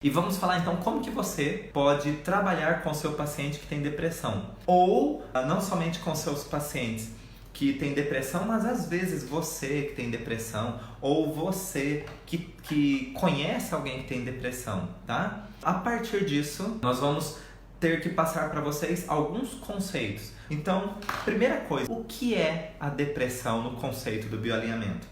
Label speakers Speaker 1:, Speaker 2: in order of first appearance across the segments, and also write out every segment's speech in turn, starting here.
Speaker 1: E vamos falar então como que você pode trabalhar com o seu paciente que tem depressão. Ou não somente com seus pacientes que têm depressão, mas às vezes você que tem depressão ou você que conhece alguém que tem depressão, tá? A partir disso, nós vamos ter que passar para vocês alguns conceitos. Então, primeira coisa, o que é a depressão no conceito do bioalinhamento?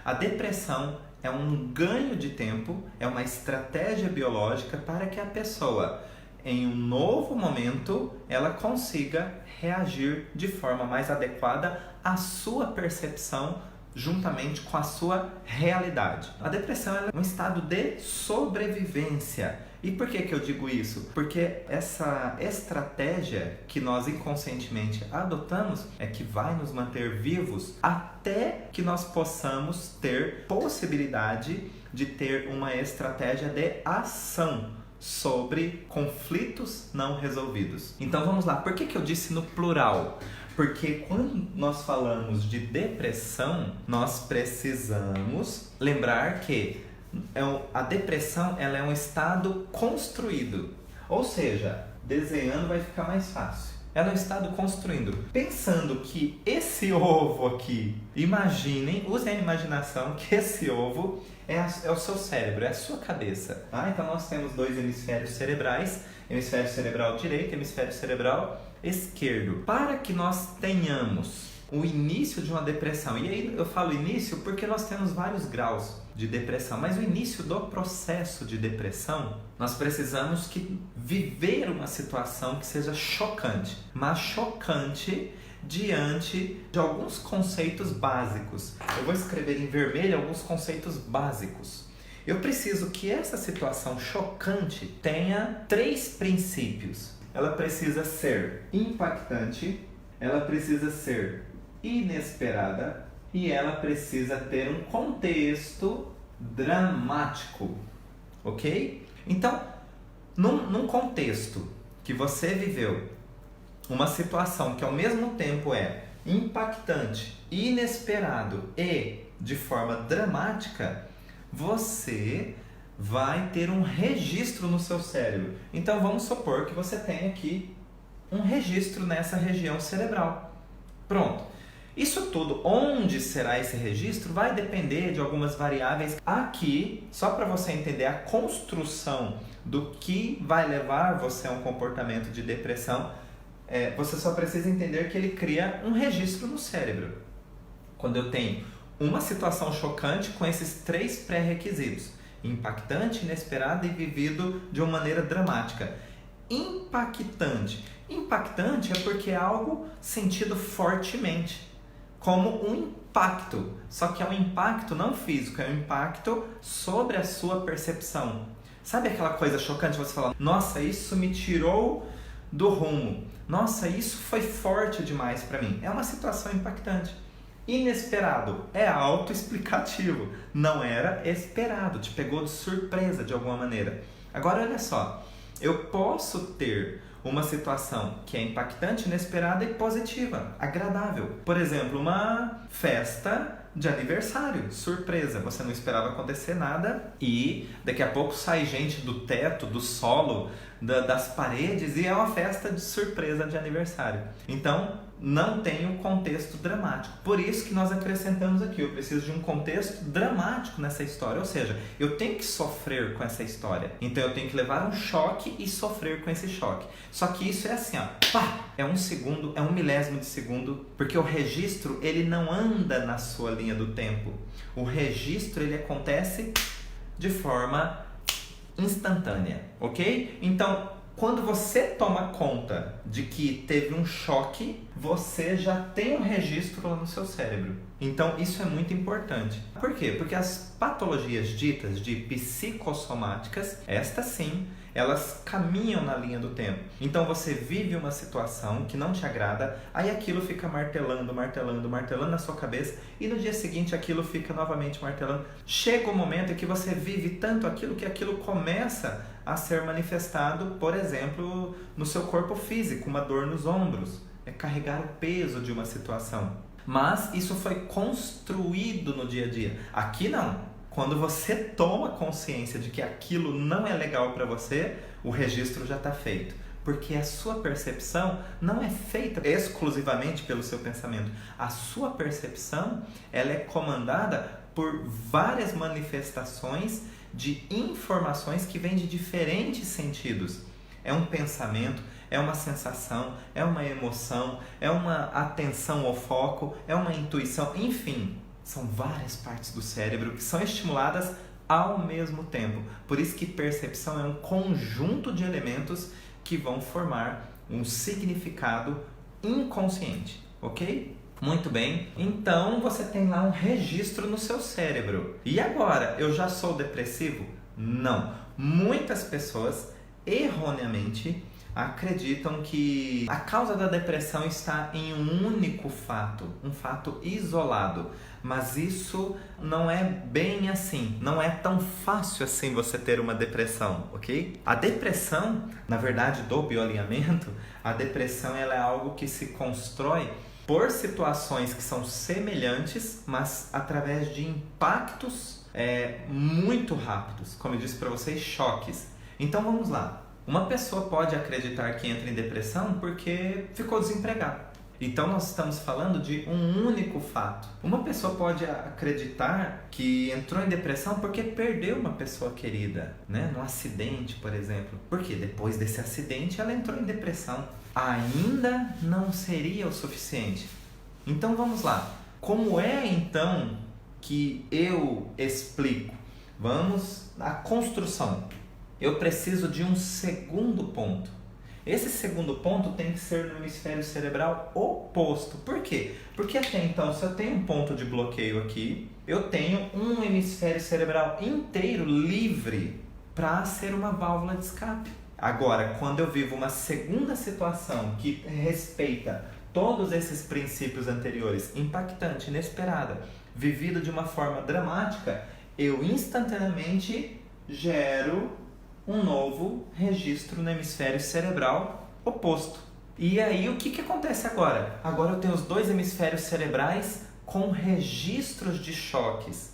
Speaker 1: A depressão é um ganho de tempo, é uma estratégia biológica para que a pessoa, em um novo momento, ela consiga reagir de forma mais adequada à sua percepção juntamente com a sua realidade. A depressão é um estado de sobrevivência. E por que eu digo isso? Porque essa estratégia que nós inconscientemente adotamos é que vai nos manter vivos até que nós possamos ter possibilidade de ter uma estratégia de ação sobre conflitos não resolvidos. Então vamos lá, por que eu disse no plural? Porque quando nós falamos de depressão, nós precisamos lembrar que a depressão ela é um estado construído. Ou seja, desenhando vai ficar mais fácil. Ela é um estado construindo. Pensando que esse ovo aqui, imaginem, usem a imaginação que esse ovo é o seu cérebro, é a sua cabeça. Tá? Então nós temos dois hemisférios cerebrais, hemisfério cerebral direito e hemisfério cerebral esquerdo. Para que nós tenhamos o início de uma depressão, e aí eu falo início porque nós temos vários graus de depressão, mas o início do processo de depressão, nós precisamos viver uma situação que seja chocante, mas chocante diante de alguns conceitos básicos. Eu vou escrever em vermelho alguns conceitos básicos. Eu preciso que essa situação chocante tenha 3 princípios. Ela precisa ser impactante, ela precisa ser inesperada e ela precisa ter um contexto dramático, ok? Então, num contexto que você viveu uma situação que ao mesmo tempo é impactante, inesperado e de forma dramática, você vai ter um registro no seu cérebro. Então vamos supor que você tem aqui um registro nessa região cerebral. Pronto. Isso tudo, onde será esse registro, vai depender de algumas variáveis. Aqui, só para você entender a construção do que vai levar você a um comportamento de depressão, você só precisa entender que ele cria um registro no cérebro. Quando eu tenho uma situação chocante com esses 3 pré-requisitos: impactante, inesperado e vivido de uma maneira dramática. Impactante. Impactante é porque é algo sentido fortemente, como um impacto, só que é um impacto não físico, é um impacto sobre a sua percepção. Sabe aquela coisa chocante, você fala, nossa, isso me tirou do rumo, nossa, isso foi forte demais para mim. É uma situação impactante. Inesperado é autoexplicativo, não era esperado, te pegou de surpresa de alguma maneira. Agora olha só, eu posso ter uma situação que é impactante, inesperada e positiva, agradável. Por exemplo, uma festa de aniversário, surpresa, você não esperava acontecer nada e daqui a pouco sai gente do teto, do solo, das paredes e é uma festa de surpresa de aniversário. Então, não tem um contexto dramático. Por isso que nós acrescentamos aqui, eu preciso de um contexto dramático nessa história, ou seja, eu tenho que sofrer com essa história. Então eu tenho que levar um choque e sofrer com esse choque. Só que isso é assim, ó, pá, é 1 segundo, é 1 milésimo de segundo, porque o registro, ele não anda na sua linha do tempo. O registro, ele acontece de forma instantânea, ok? Então, quando você toma conta de que teve um choque, você já tem um registro lá no seu cérebro. Então, isso é muito importante. Por quê? Porque as patologias ditas de psicossomáticas, estas sim, elas caminham na linha do tempo. Então, você vive uma situação que não te agrada, aí aquilo fica martelando, martelando, martelando na sua cabeça e no dia seguinte aquilo fica novamente martelando. Chega um momento em que você vive tanto aquilo que aquilo começa a ser manifestado, por exemplo, no seu corpo físico, uma dor nos ombros, é carregar o peso de uma situação. Mas isso foi construído no dia a dia. Aqui não. Quando você toma consciência de que aquilo não é legal para você, o registro já está feito. Porque a sua percepção não é feita exclusivamente pelo seu pensamento. A sua percepção, ela é comandada por várias manifestações de informações que vêm de diferentes sentidos. É um pensamento, é uma sensação, é uma emoção, é uma atenção ao foco, é uma intuição, enfim, são várias partes do cérebro que são estimuladas ao mesmo tempo. Por isso que percepção é um conjunto de elementos que vão formar um significado inconsciente, ok? Muito bem, então você tem lá um registro no seu cérebro. E agora, eu já sou depressivo? Não. Muitas pessoas erroneamente acreditam que a causa da depressão está em um único fato, um fato isolado. Mas isso não é bem assim, não é tão fácil assim você ter uma depressão, ok? A depressão, na verdade, do bioalinhamento, a depressão ela é algo que se constrói por situações que são semelhantes, mas através de impactos muito rápidos, como eu disse para vocês, choques. Então vamos lá. Uma pessoa pode acreditar que entra em depressão porque ficou desempregado. Então nós estamos falando de um único fato. Uma pessoa pode acreditar que entrou em depressão porque perdeu uma pessoa querida, né? Num acidente, por exemplo. Porque depois desse acidente ela entrou em depressão. Ainda não seria o suficiente. Então vamos lá. Como é então que eu explico? Vamos à construção. Eu preciso de um segundo ponto. Esse segundo ponto tem que ser no hemisfério cerebral oposto. Por quê? Porque até então, se eu tenho um ponto de bloqueio aqui, eu tenho um hemisfério cerebral inteiro livre para ser uma válvula de escape. Agora, quando eu vivo uma segunda situação que respeita todos esses princípios anteriores, impactante, inesperada, vivido de uma forma dramática, eu instantaneamente gero um novo registro no hemisfério cerebral oposto. E aí o que acontece agora? Agora eu tenho os dois hemisférios cerebrais com registros de choques.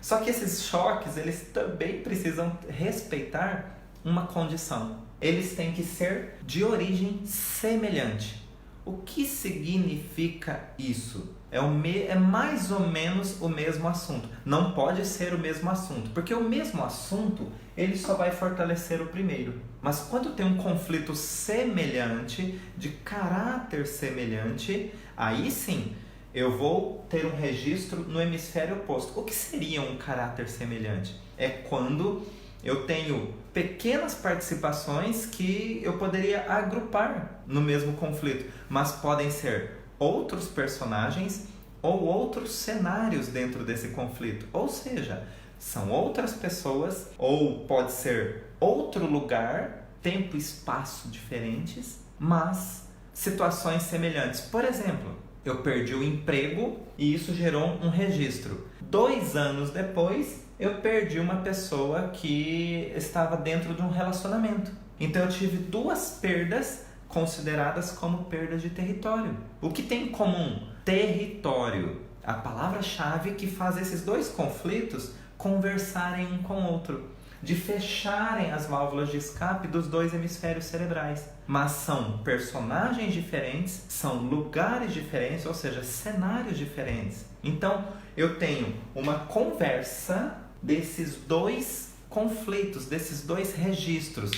Speaker 1: Só que esses choques, eles também precisam respeitar uma condição. Eles têm que ser de origem semelhante. O que significa isso? É mais ou menos o mesmo assunto. Não pode ser o mesmo assunto, porque o mesmo assunto ele só vai fortalecer o primeiro. Mas quando tem um conflito semelhante, de caráter semelhante, aí sim eu vou ter um registro no hemisfério oposto. O que seria um caráter semelhante? É quando eu tenho pequenas participações que eu poderia agrupar no mesmo conflito, mas podem ser outros personagens ou outros cenários dentro desse conflito. Ou seja, são outras pessoas ou pode ser outro lugar, tempo e espaço diferentes, mas situações semelhantes. Por exemplo, eu perdi o emprego e isso gerou um registro. 2 anos depois, eu perdi uma pessoa que estava dentro de um relacionamento. Então eu tive 2 perdas consideradas como perdas de território. O que tem em comum? Território. A palavra-chave que faz esses 2 conflitos conversarem um com o outro, de fecharem as válvulas de escape dos 2 hemisférios cerebrais. Mas são personagens diferentes, são lugares diferentes, ou seja, cenários diferentes. Então, eu tenho uma conversa desses 2 conflitos, desses 2 registros,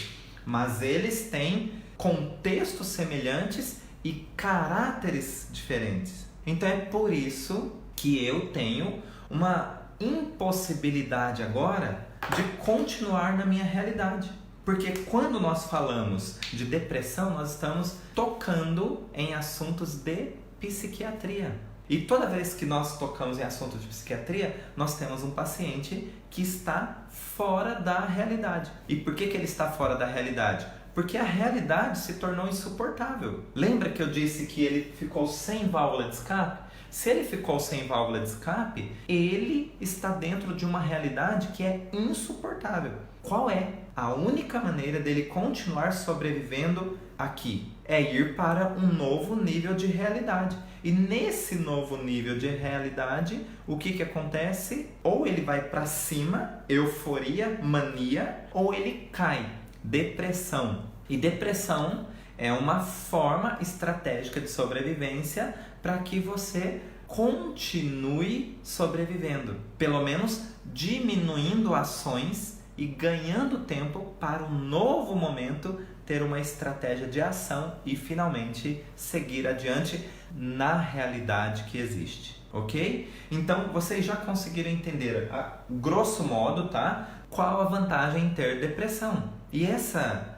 Speaker 1: mas eles têm contextos semelhantes e caráteres diferentes. Então é por isso que eu tenho uma impossibilidade agora de continuar na minha realidade. Porque quando nós falamos de depressão, nós estamos tocando em assuntos de psiquiatria. E toda vez que nós tocamos em assuntos de psiquiatria, nós temos um paciente que está fora da realidade. E por que ele está fora da realidade? Porque a realidade se tornou insuportável. Lembra que eu disse que ele ficou sem válvula de escape? Se ele ficou sem válvula de escape, ele está dentro de uma realidade que é insuportável. Qual é? A única maneira dele continuar sobrevivendo aqui é ir para um novo nível de realidade. E nesse novo nível de realidade, o que acontece? Ou ele vai para cima, euforia, mania, ou ele cai, depressão. E depressão é uma forma estratégica de sobrevivência para que você continue sobrevivendo, pelo menos diminuindo ações e ganhando tempo para um novo momento ter uma estratégia de ação e finalmente seguir adiante na realidade que existe, ok? Então vocês já conseguiram entender, a grosso modo, tá? Qual a vantagem em ter depressão? E essa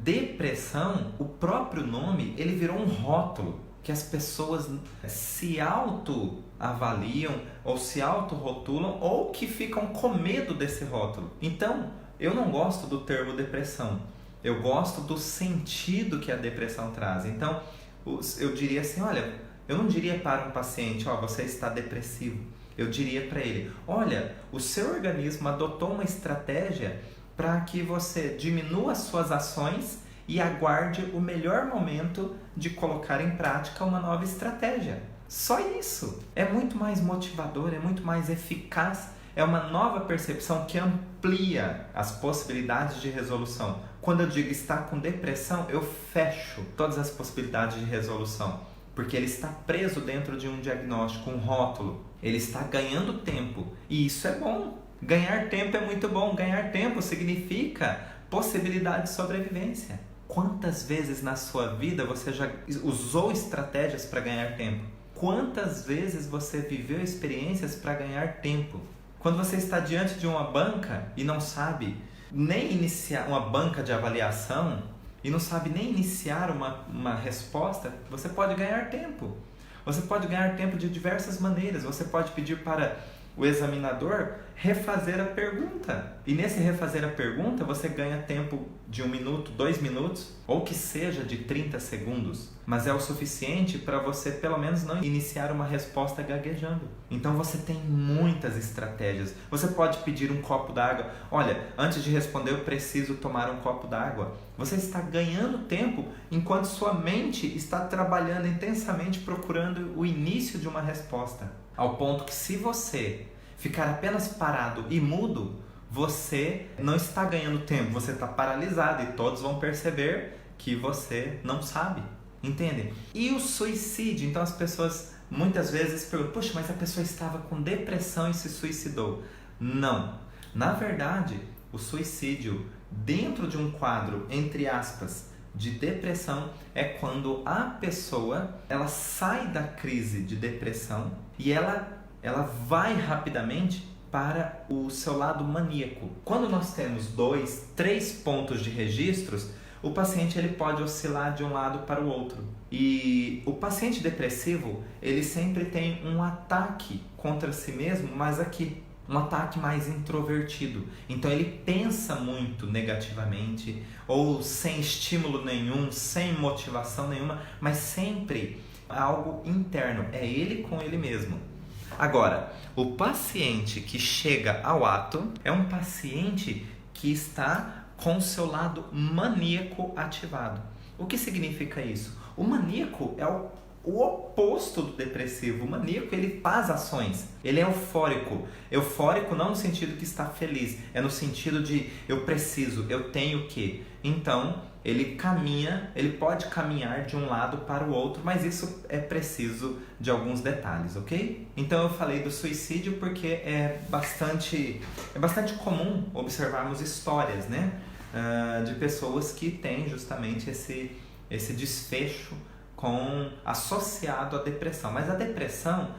Speaker 1: depressão, o próprio nome, ele virou um rótulo que as pessoas se autoavaliam ou se autorrotulam ou que ficam com medo desse rótulo. Então, eu não gosto do termo depressão. Eu gosto do sentido que a depressão traz. Então, eu diria assim, olha, eu não diria para um paciente, ó, você está depressivo. Eu diria para ele, olha, o seu organismo adotou uma estratégia para que você diminua as suas ações e aguarde o melhor momento de colocar em prática uma nova estratégia. Só isso. É muito mais motivador, é muito mais eficaz, é uma nova percepção que amplia as possibilidades de resolução. Quando eu digo estar com depressão, eu fecho todas as possibilidades de resolução, porque ele está preso dentro de um diagnóstico, um rótulo. Ele está ganhando tempo e isso é bom. Ganhar tempo é muito bom. Ganhar tempo significa possibilidade de sobrevivência. Quantas vezes na sua vida você já usou estratégias para ganhar tempo? Quantas vezes você viveu experiências para ganhar tempo? Quando você está diante de uma banca e não sabe nem iniciar uma banca de avaliação e não sabe nem iniciar uma resposta, você pode ganhar tempo. Você pode ganhar tempo de diversas maneiras. Você pode pedir para o examinador refazer a pergunta. E nesse refazer a pergunta, você ganha tempo de 1 minuto, 2 minutos, ou que seja de 30 segundos. Mas é o suficiente para você, pelo menos, não iniciar uma resposta gaguejando. Então você tem muitas estratégias. Você pode pedir um copo d'água. Olha, antes de responder, eu preciso tomar um copo d'água. Você está ganhando tempo enquanto sua mente está trabalhando intensamente procurando o início de uma resposta. Ao ponto que se você ficar apenas parado e mudo, você não está ganhando tempo, você está paralisado e todos vão perceber que você não sabe, entendem? E o suicídio, então as pessoas muitas vezes perguntam, poxa, mas a pessoa estava com depressão e se suicidou. Não, na verdade, o suicídio dentro de um quadro, entre aspas, de depressão é quando a pessoa ela sai da crise de depressão e ela vai rapidamente para o seu lado maníaco. Quando nós temos 2, 3 pontos de registros, o paciente ele pode oscilar de um lado para o outro. E o paciente depressivo, ele sempre tem um ataque contra si mesmo, mas aqui, um ataque mais introvertido. Então ele pensa muito negativamente, ou sem estímulo nenhum, sem motivação nenhuma, mas sempre algo interno, é ele com ele mesmo. Agora, o paciente que chega ao ato é um paciente que está com o seu lado maníaco ativado. O que significa isso? O maníaco é o oposto do depressivo. O maníaco, ele faz ações, ele é eufórico. Eufórico não no sentido que está feliz, é no sentido de eu preciso, eu tenho que. Então, ele caminha, ele pode caminhar de um lado para o outro, mas isso é preciso de alguns detalhes, ok? Então eu falei do suicídio porque é bastante comum observarmos histórias, né? De pessoas que têm justamente esse desfecho associado à depressão. Mas a depressão,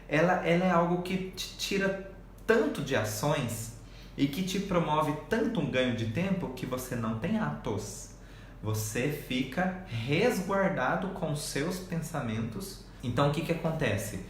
Speaker 1: ela é algo que te tira tanto de ações e que te promove tanto um ganho de tempo que você não tem atos. Você fica resguardado com seus pensamentos. Então o que acontece?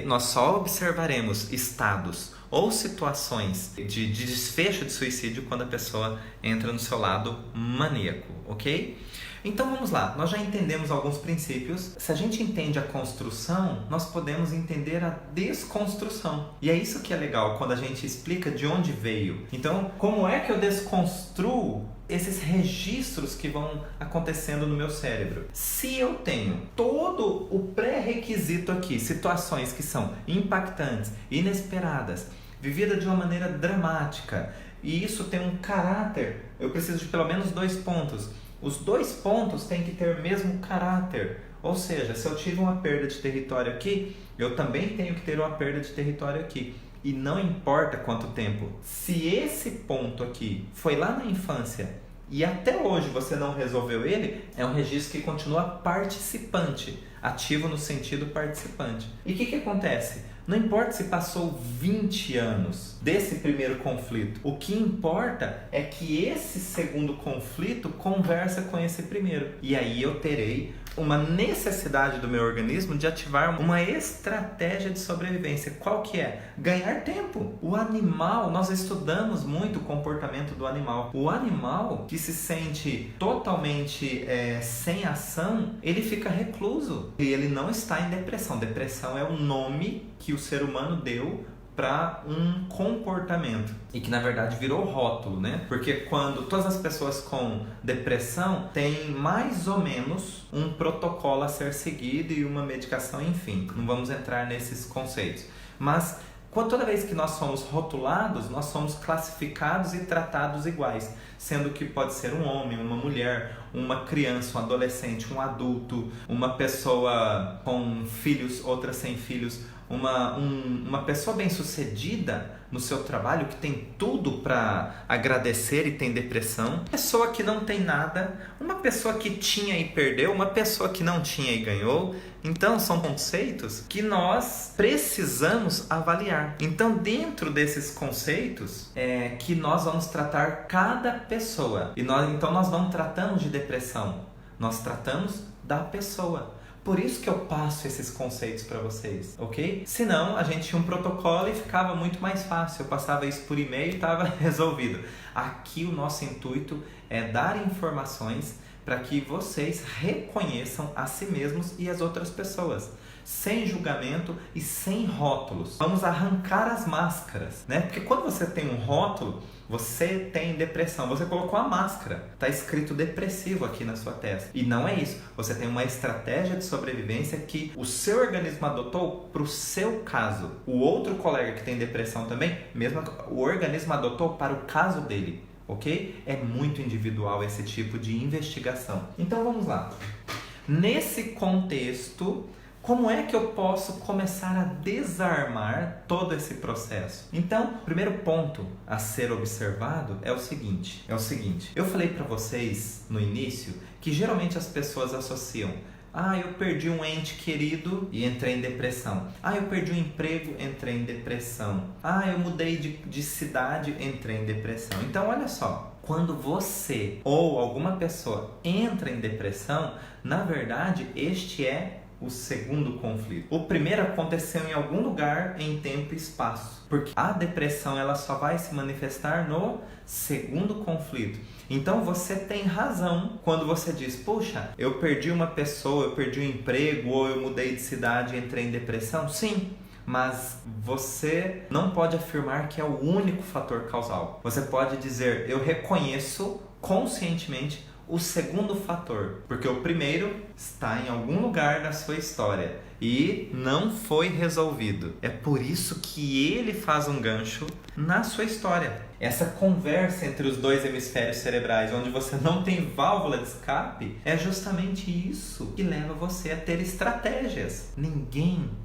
Speaker 1: Nós só observaremos estados ou situações de desfecho de suicídio quando a pessoa entra no seu lado maníaco, ok? Então vamos lá, nós já entendemos alguns princípios. Se a gente entende a construção, nós podemos entender a desconstrução. E é isso que é legal quando a gente explica de onde veio. Então, como é que eu desconstruo esses registros que vão acontecendo no meu cérebro? Se eu tenho todo o pré-requisito aqui, situações que são impactantes, inesperadas, vividas de uma maneira dramática, e isso tem um caráter, eu preciso de pelo menos 2 pontos. Os 2 pontos têm que ter o mesmo caráter. Ou seja, se eu tive uma perda de território aqui, eu também tenho que ter uma perda de território aqui. E não importa quanto tempo. Se esse ponto aqui foi lá na infância e até hoje você não resolveu ele, é um registro que continua participante. Ativo no sentido participante. E o que acontece? Não importa se passou 20 anos desse primeiro conflito. O que importa é que esse segundo conflito conversa com esse primeiro. E aí eu terei uma necessidade do meu organismo de ativar uma estratégia de sobrevivência. Qual que é? Ganhar tempo. O animal, nós estudamos muito o comportamento do animal. O animal que se sente totalmente sem ação, ele fica recluso. E ele não está em depressão. Depressão é o nome que o ser humano deu para um comportamento e que na verdade virou rótulo, né? Porque quando todas as pessoas com depressão têm mais ou menos um protocolo a ser seguido e uma medicação, enfim, não vamos entrar nesses conceitos, mas toda vez que nós somos rotulados, nós somos classificados e tratados iguais, sendo que pode ser um homem, uma mulher, uma criança, um adolescente, um adulto, uma pessoa com filhos, outra sem filhos, uma pessoa bem-sucedida no seu trabalho, que tem tudo para agradecer e tem depressão, uma pessoa que não tem nada, uma pessoa que tinha e perdeu, uma pessoa que não tinha e ganhou. Então são conceitos que nós precisamos avaliar. Então dentro desses conceitos é que nós vamos tratar cada pessoa. Então nós não tratamos de depressão, nós tratamos da pessoa. Por isso que eu passo esses conceitos para vocês, ok? Senão a gente tinha um protocolo e ficava muito mais fácil. Eu passava isso por e-mail e estava resolvido. Aqui o nosso intuito é dar informações para que vocês reconheçam a si mesmos e as outras pessoas, sem julgamento e sem rótulos. Vamos arrancar as máscaras, né? Porque quando você tem um rótulo, você tem depressão, você colocou a máscara, está escrito depressivo aqui na sua testa. E não é isso, você tem uma estratégia de sobrevivência que o seu organismo adotou para o seu caso. O outro colega que tem depressão também, mesmo o organismo adotou para o caso dele, ok? É muito individual esse tipo de investigação. Então vamos lá. Nesse contexto, como é que eu posso começar a desarmar todo esse processo? Então, o primeiro ponto a ser observado é o seguinte. Eu falei para vocês no início que geralmente as pessoas associam: eu perdi um ente querido e entrei em depressão. Eu perdi um emprego, entrei em depressão. Eu mudei de cidade, entrei em depressão. Então, olha só. Quando você ou alguma pessoa entra em depressão, na verdade, este é o segundo conflito. O primeiro aconteceu em algum lugar em tempo e espaço, porque a depressão ela só vai se manifestar no segundo conflito. Então você tem razão quando você diz: puxa, eu perdi uma pessoa, eu perdi um emprego, ou eu mudei de cidade e entrei em depressão. Sim, mas você não pode afirmar que é o único fator causal. Você pode dizer: eu reconheço conscientemente o segundo fator, porque o primeiro está em algum lugar da sua história e não foi resolvido. É por isso que ele faz um gancho na sua história. Essa conversa entre os dois hemisférios cerebrais, onde você não tem válvula de escape, é justamente isso que leva você a ter estratégias.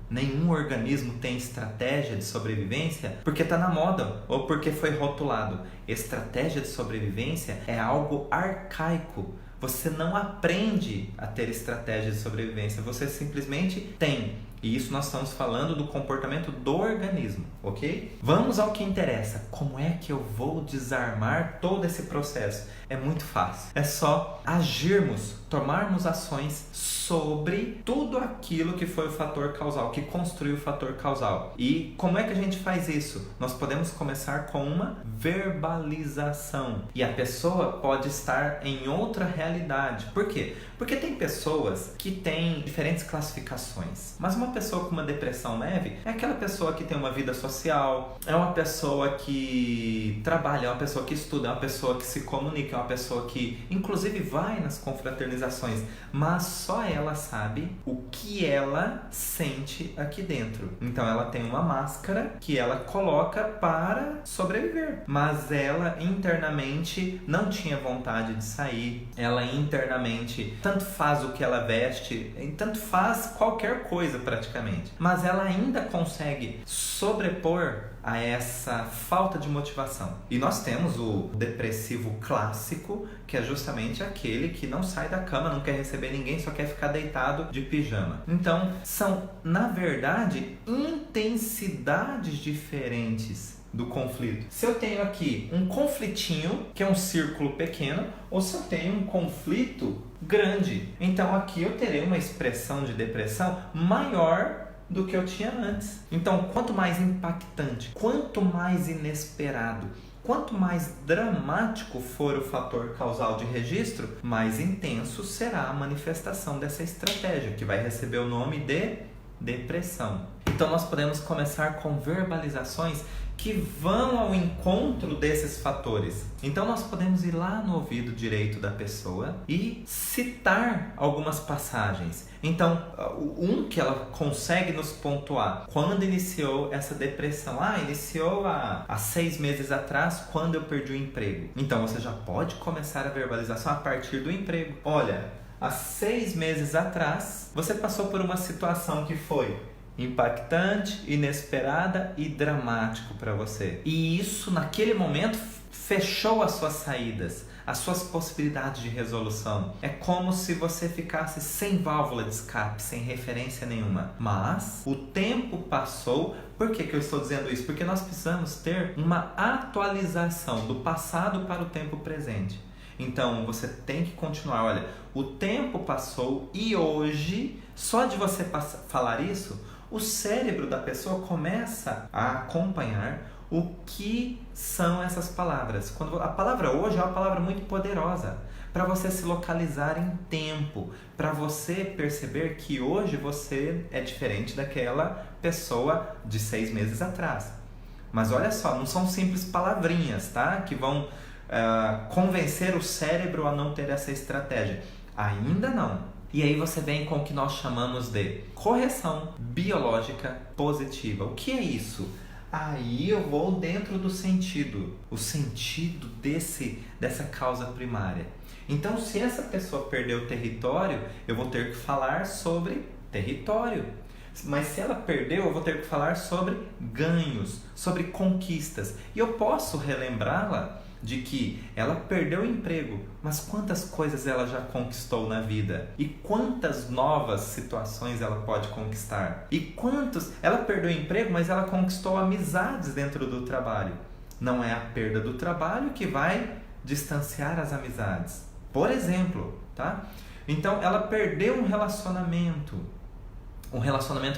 Speaker 1: Nenhum organismo tem estratégia de sobrevivência porque está na moda ou porque foi rotulado. Estratégia de sobrevivência é algo arcaico. Você não aprende a ter estratégia de sobrevivência, você simplesmente tem. E isso nós estamos falando do comportamento do organismo, ok? Vamos ao que interessa. Como é que eu vou desarmar todo esse processo? É muito fácil. É só agirmos, tomarmos ações sobre tudo aquilo que foi o fator causal, que construiu o fator causal. E como é que a gente faz isso? Nós podemos começar com uma verbalização. E a pessoa pode estar em outra realidade. Por quê? Porque tem pessoas que têm diferentes classificações. Mas uma pessoa com uma depressão leve é aquela pessoa que tem uma vida social, é uma pessoa que trabalha, é uma pessoa que estuda, é uma pessoa que se comunica, é uma pessoa que inclusive vai nas confraternizações, mas só ela sabe o que ela sente aqui dentro. Então ela tem uma máscara que ela coloca para sobreviver, mas ela internamente não tinha vontade de sair, ela internamente tanto faz o que ela veste, tanto faz qualquer coisa praticamente, mas ela ainda consegue sobrepor a essa falta de motivação. E nós temos o depressivo clássico, que é justamente aquele que não sai da cama, não quer receber ninguém, só quer ficar deitado de pijama. Então, são, na verdade, intensidades diferentes do conflito. Se eu tenho aqui um conflitinho, que é um círculo pequeno, ou se eu tenho um conflito grande, então aqui eu terei uma expressão de depressão maior do que eu tinha antes. Então, quanto mais impactante, quanto mais inesperado, quanto mais dramático for o fator causal de registro, mais intenso será a manifestação dessa estratégia, que vai receber o nome de depressão. Então, nós podemos começar com verbalizações que vão ao encontro desses fatores. Então nós podemos ir lá no ouvido direito da pessoa e citar algumas passagens. Então, um que ela consegue nos pontuar. Quando iniciou essa depressão? Iniciou há 6 meses atrás, quando eu perdi o emprego. Então você já pode começar a verbalização a partir do emprego. Olha, há 6 meses atrás, você passou por uma situação que foi impactante, inesperada e dramático para você. E isso, naquele momento, fechou as suas saídas, as suas possibilidades de resolução. É como se você ficasse sem válvula de escape, sem referência nenhuma. Mas o tempo passou. Por que eu estou dizendo isso? Porque nós precisamos ter uma atualização do passado para o tempo presente. Então, você tem que continuar. Olha, o tempo passou e hoje, só de você falar isso, o cérebro da pessoa começa a acompanhar o que são essas palavras. Quando a palavra hoje é uma palavra muito poderosa para você se localizar em tempo, para você perceber que hoje você é diferente daquela pessoa de 6 meses atrás. Mas olha só, não são simples palavrinhas, tá? Que vão convencer o cérebro a não ter essa estratégia. Ainda não. E aí você vem com o que nós chamamos de correção biológica positiva. O que é isso? Aí eu vou dentro do sentido, o sentido dessa causa primária. Então, se essa pessoa perdeu território, eu vou ter que falar sobre território. Mas se ela perdeu, eu vou ter que falar sobre ganhos, sobre conquistas. E eu posso relembrá-la de que ela perdeu o emprego, mas quantas coisas ela já conquistou na vida? E quantas novas situações ela pode conquistar? E quantos... Ela perdeu o emprego, mas ela conquistou amizades dentro do trabalho. Não é a perda do trabalho que vai distanciar as amizades. Por exemplo, tá? Então, ela perdeu um relacionamento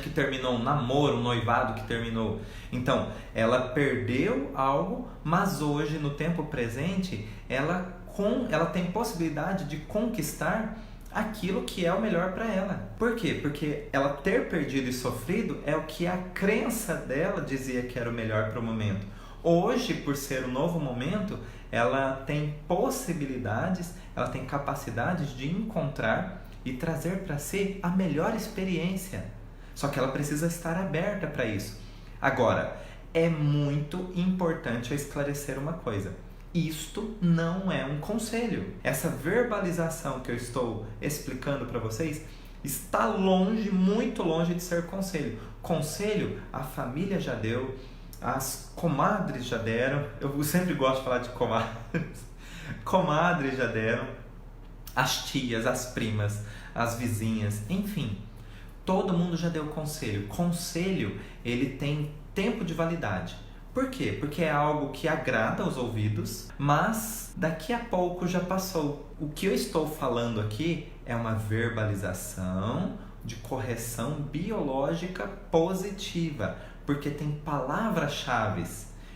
Speaker 1: que terminou, um namoro, um noivado que terminou. Então, ela perdeu algo, mas hoje, no tempo presente, ela tem possibilidade de conquistar aquilo que é o melhor para ela. Por quê? Porque ela ter perdido e sofrido é o que a crença dela dizia que era o melhor para o momento. Hoje, por ser um novo momento, ela tem possibilidades, ela tem capacidades de encontrar e trazer para si a melhor experiência. Só que ela precisa estar aberta para isso. Agora, é muito importante eu esclarecer uma coisa. Isto não é um conselho. Essa verbalização que eu estou explicando para vocês está longe, muito longe de ser conselho. Conselho, a família já deu, as comadres já deram. Eu sempre gosto de falar de comadres. Comadres já deram. As tias, as primas, as vizinhas, enfim. Todo mundo já deu conselho. Conselho, ele tem tempo de validade. Por quê? Porque é algo que agrada aos ouvidos, mas daqui a pouco já passou. O que eu estou falando aqui é uma verbalização de correção biológica positiva, porque tem palavras-chave.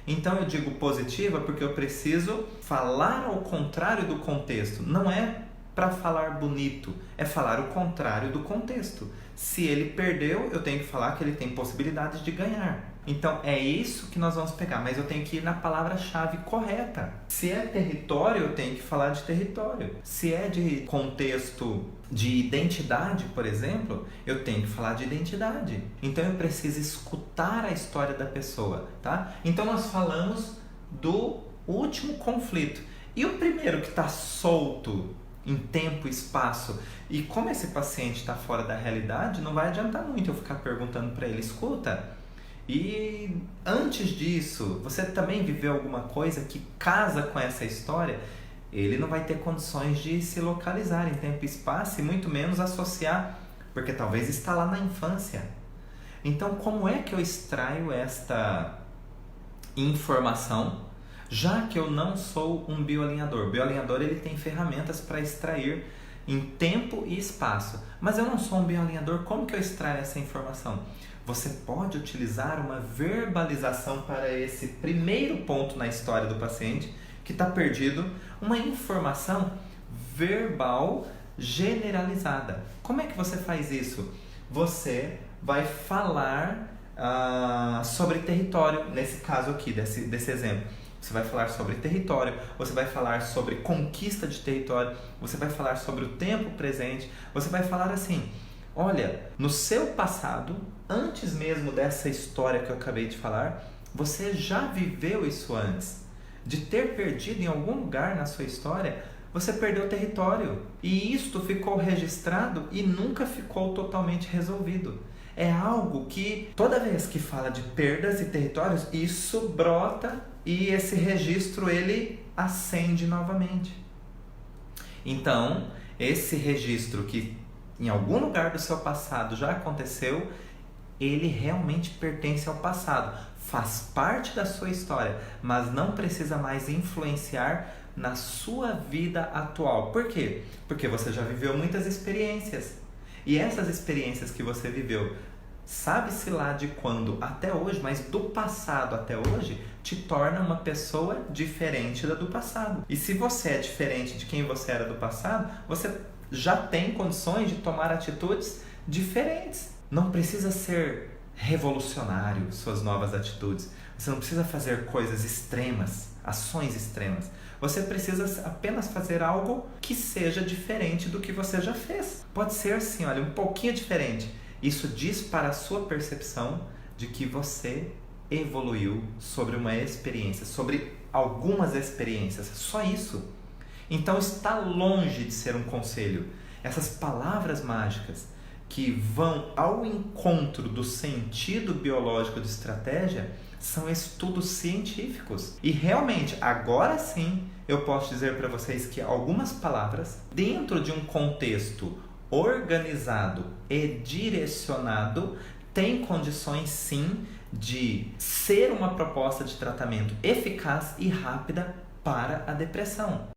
Speaker 1: Então eu digo positiva porque eu preciso falar ao contrário do contexto. Não é para falar bonito, é falar o contrário do contexto. Se ele perdeu, eu tenho que falar que ele tem possibilidades de ganhar. Então é isso que nós vamos pegar, mas eu tenho que ir na palavra-chave correta. Se é território, eu tenho que falar de território. Se é de contexto de identidade, por exemplo, eu tenho que falar de identidade. Então eu preciso escutar a história da pessoa, tá? Então nós falamos do último conflito. E o primeiro que está solto em tempo e espaço, e como esse paciente está fora da realidade, não vai adiantar muito eu ficar perguntando para ele, escuta, e antes disso, você também viveu alguma coisa que casa com essa história? Ele não vai ter condições de se localizar em tempo e espaço e muito menos associar, porque talvez está lá na infância. Então, como é que eu extraio esta informação? Já que eu não sou um bioalinhador. O bioalinhador ele tem ferramentas para extrair em tempo e espaço. Mas eu não sou um bioalinhador, como que eu extraio essa informação? Você pode utilizar uma verbalização para esse primeiro ponto na história do paciente que está perdido, uma informação verbal generalizada. Como é que você faz isso? Você vai falar sobre território, nesse caso aqui, desse exemplo. Você vai falar sobre território, você vai falar sobre conquista de território, você vai falar sobre o tempo presente, você vai falar assim, olha, no seu passado, antes mesmo dessa história que eu acabei de falar, você já viveu isso antes. De ter perdido em algum lugar na sua história, você perdeu território. E isto ficou registrado e nunca ficou totalmente resolvido. É algo que, toda vez que fala de perdas e territórios, isso brota e esse registro ele acende novamente. Então, esse registro que em algum lugar do seu passado já aconteceu, ele realmente pertence ao passado, faz parte da sua história, mas não precisa mais influenciar na sua vida atual. Por quê? Porque você já viveu muitas experiências. E essas experiências que você viveu, sabe-se lá de quando até hoje, mas do passado até hoje, te torna uma pessoa diferente da do passado. E se você é diferente de quem você era do passado, você já tem condições de tomar atitudes diferentes. Não precisa ser revolucionário suas novas atitudes. Você não precisa fazer coisas extremas, ações extremas. Você precisa apenas fazer algo que seja diferente do que você já fez. Pode ser assim, olha, um pouquinho diferente. Isso diz para a sua percepção de que você evoluiu sobre uma experiência, sobre algumas experiências, só isso. Então está longe de ser um conselho. Essas palavras mágicas que vão ao encontro do sentido biológico de estratégia são estudos científicos. E realmente, agora sim, eu posso dizer para vocês que algumas palavras, dentro de um contexto organizado e direcionado, têm condições sim de ser uma proposta de tratamento eficaz e rápida para a depressão.